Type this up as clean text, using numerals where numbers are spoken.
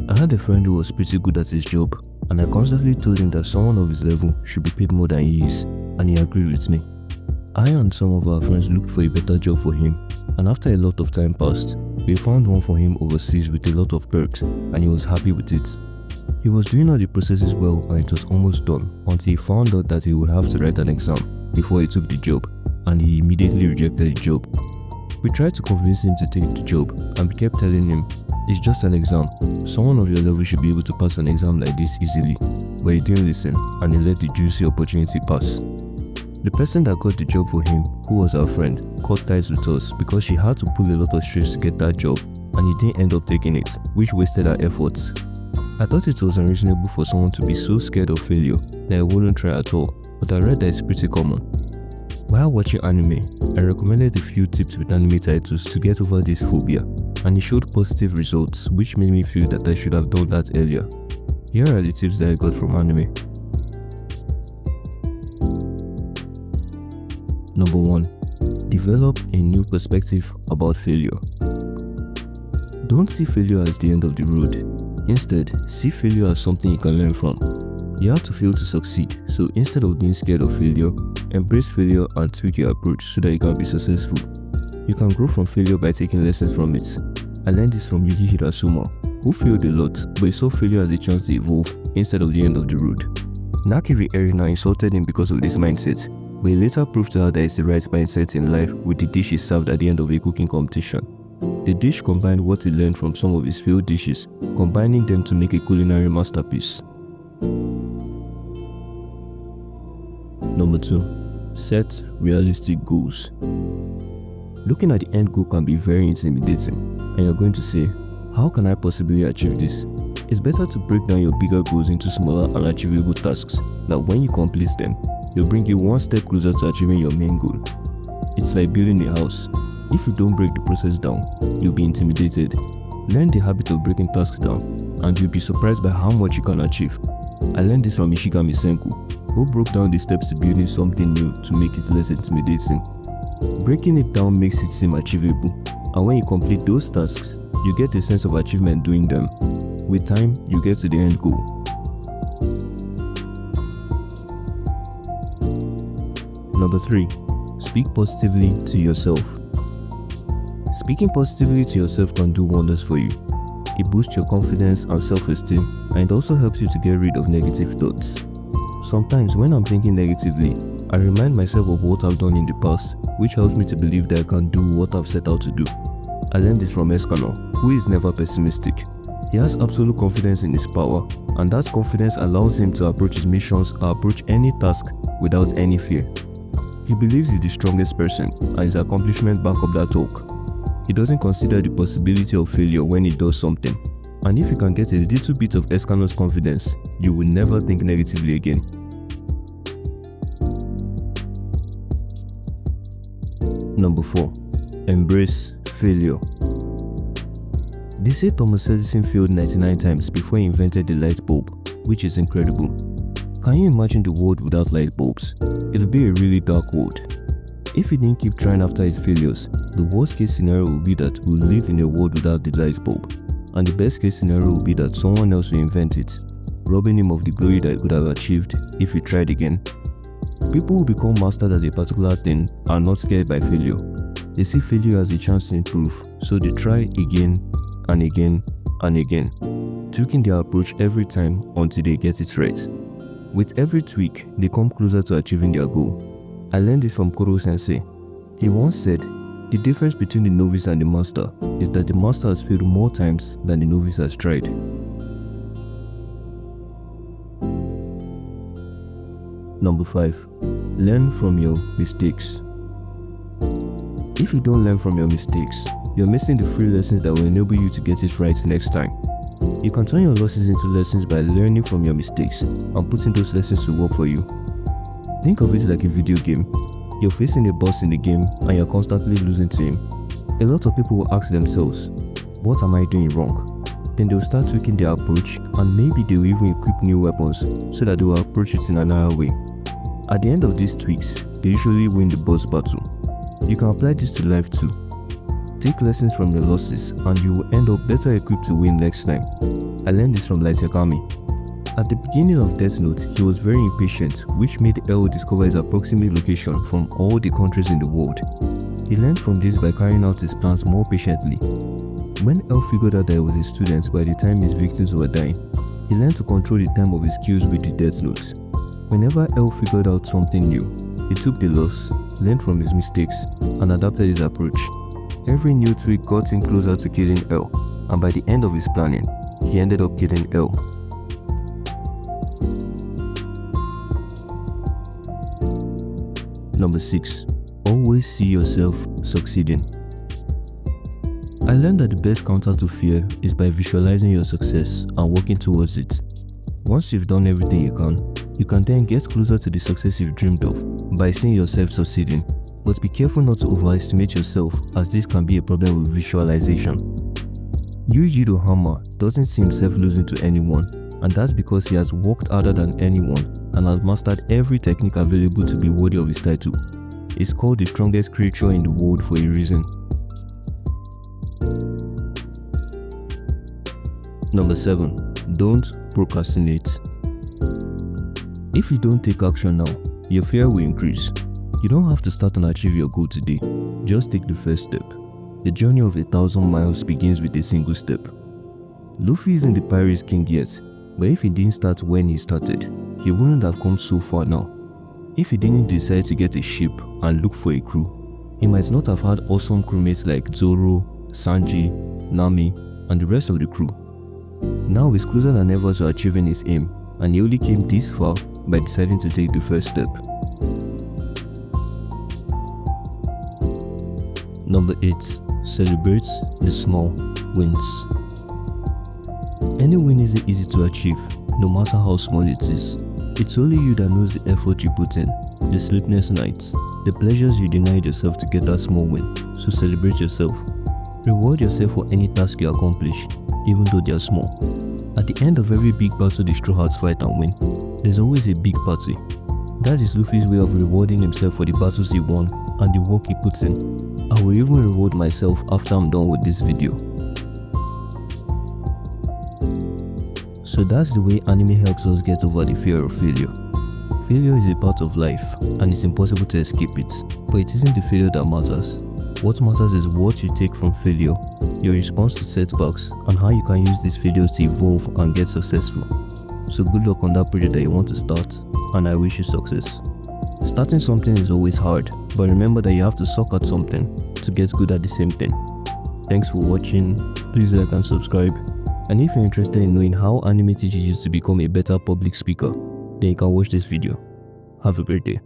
I had a friend who was pretty good at his job, and I constantly told him that someone of his level should be paid more than he is, and he agreed with me. I and some of our friends looked for a better job for him, and after a lot of time passed, we found one for him overseas with a lot of perks, and he was happy with it. He was doing all the processes well and it was almost done until he found out that he would have to write an exam before he took the job, and he immediately rejected the job. We tried to convince him to take the job, and we kept telling him, "It's just an exam. Someone of your level should be able to pass an exam like this easily." But he didn't listen, and he let the juicy opportunity pass. The person that got the job for him, who was our friend, cut ties with us because she had to pull a lot of strings to get that job, and he didn't end up taking it, which wasted our efforts. I thought it was unreasonable for someone to be so scared of failure that he wouldn't try at all, but I read that it's pretty common. While watching anime, I recommended a few tips with anime titles to get over this phobia, and it showed positive results, which made me feel that I should have done that earlier. Here are the tips that I got from anime. Number 1. Develop a new perspective about failure. Don't see failure as the end of the road. Instead, see failure as something you can learn from. You have to fail to succeed, so instead of being scared of failure, embrace failure and tweak your approach so that you can be successful. You can grow from failure by taking lessons from it. I learned this from Soma, who failed a lot but he saw failure as a chance to evolve instead of the end of the road. Nakiri Erina insulted him because of this mindset, but he later proved to her that it's the right mindset in life with the dish he served at the end of a cooking competition. The dish combined what he learned from some of his failed dishes, combining them to make a culinary masterpiece. Number 2. Set realistic goals. Looking at the end goal can be very intimidating, and you're going to say, "How can I possibly achieve this?" It's better to break down your bigger goals into smaller and achievable tasks that when you complete them, they'll bring you one step closer to achieving your main goal. It's like building a house. If you don't break the process down, you'll be intimidated. Learn the habit of breaking tasks down, and you'll be surprised by how much you can achieve. I learned this from Ishigami Senku, who broke down the steps to building something new to make it less intimidating. Breaking it down makes it seem achievable, and when you complete those tasks, you get a sense of achievement doing them. With time, you get to the end goal. Number 3. Speak positively to yourself. Speaking positively to yourself can do wonders for you. It boosts your confidence and self-esteem, and it also helps you to get rid of negative thoughts. Sometimes when I'm thinking negatively, I remind myself of what I've done in the past, which helps me to believe that I can do what I've set out to do. I learned this from Eskano, who is never pessimistic. He has absolute confidence in his power, and that confidence allows him to approach his missions or approach any task without any fear. He believes he's the strongest person, and his accomplishments back up that talk. He doesn't consider the possibility of failure when he does something, and if you can get a little bit of Eskano's confidence, you will never think negatively again. Number 4. Embrace failure. They say Thomas Edison failed 99 times before he invented the light bulb, which is incredible. Can you imagine the world without light bulbs? It'll be a really dark world. If he didn't keep trying after his failures, the worst case scenario will be that we'll live in a world without the light bulb, and the best case scenario will be that someone else will invent it, robbing him of the glory that he could have achieved if he tried again. People who become masters at a particular thing are not scared by failure. They see failure as a chance to improve, so they try again and again and again, tweaking their approach every time until they get it right. With every tweak, they come closer to achieving their goal. I learned this from Koro Sensei. He once said, "The difference between the novice and the master is that the master has failed more times than the novice has tried." Number 5. Learn from your mistakes. If you don't learn from your mistakes, you're missing the free lessons that will enable you to get it right next time. You can turn your losses into lessons by learning from your mistakes and putting those lessons to work for you. Think of it like a video game. You're facing a boss in the game and you're constantly losing to him. A lot of people will ask themselves, "What am I doing wrong?" Then they'll start tweaking their approach, and maybe they'll even equip new weapons so that they will approach it in another way. At the end of these tweaks, they usually win the boss battle. You can apply this to life too. Take lessons from your losses and you will end up better equipped to win next time. I learned this from Light Yagami. At the beginning of Death Note, he was very impatient, which made L discover his approximate location from all the countries in the world. He learned from this by carrying out his plans more patiently. When L figured out that he was a student by the time his victims were dying, he learned to control the time of his kills with the Death Note. Whenever L figured out something new, he took the loss, learned from his mistakes, and adapted his approach. Every new tweak got him closer to killing L, and by the end of his planning, he ended up killing L. Number 6. Always see yourself succeeding. I learned that the best counter to fear is by visualizing your success and working towards it. Once you've done everything you can then get closer to the success you've dreamed of by seeing yourself succeeding. But be careful not to overestimate yourself, as this can be a problem with visualization. Yujiro Hanma doesn't see himself losing to anyone, and that's because he has worked harder than anyone and has mastered every technique available to be worthy of his title. He's called the strongest creature in the world for a reason. Number 7. Don't procrastinate. If you don't take action now, your fear will increase. You don't have to start and achieve your goal today, just take the first step. The journey of 1,000 miles begins with a single step. Luffy isn't the Pirates King yet, but if he didn't start when he started, he wouldn't have come so far now. If he didn't decide to get a ship and look for a crew, he might not have had awesome crewmates like Zoro, Sanji, Nami, and the rest of the crew. Now he's closer than ever to achieving his aim, and he only came this far by deciding to take the first step. Number 8. Celebrate the small wins. Any win isn't easy to achieve, no matter how small it is. It's only you that knows the effort you put in, the sleepless nights, the pleasures you denied yourself to get that small win, so celebrate yourself. Reward yourself for any task you accomplish, even though they are small. At the end of every big battle the Straw Hats fight and win, there's always a big party. That is Luffy's way of rewarding himself for the battles he won and the work he puts in. I will even reward myself after I'm done with this video. So that's the way anime helps us get over the fear of failure. Failure is a part of life and it's impossible to escape it, but it isn't the failure that matters. What matters is what you take from failure, your response to setbacks, and how you can use these failures to evolve and get successful. So good luck on that project that you want to start, and I wish you success. Starting something is always hard, but remember that you have to suck at something to get good at the same thing. Thanks for watching, please like and subscribe, and if you're interested in knowing how anime teaches you to become a better public speaker, then you can watch this video. Have a great day.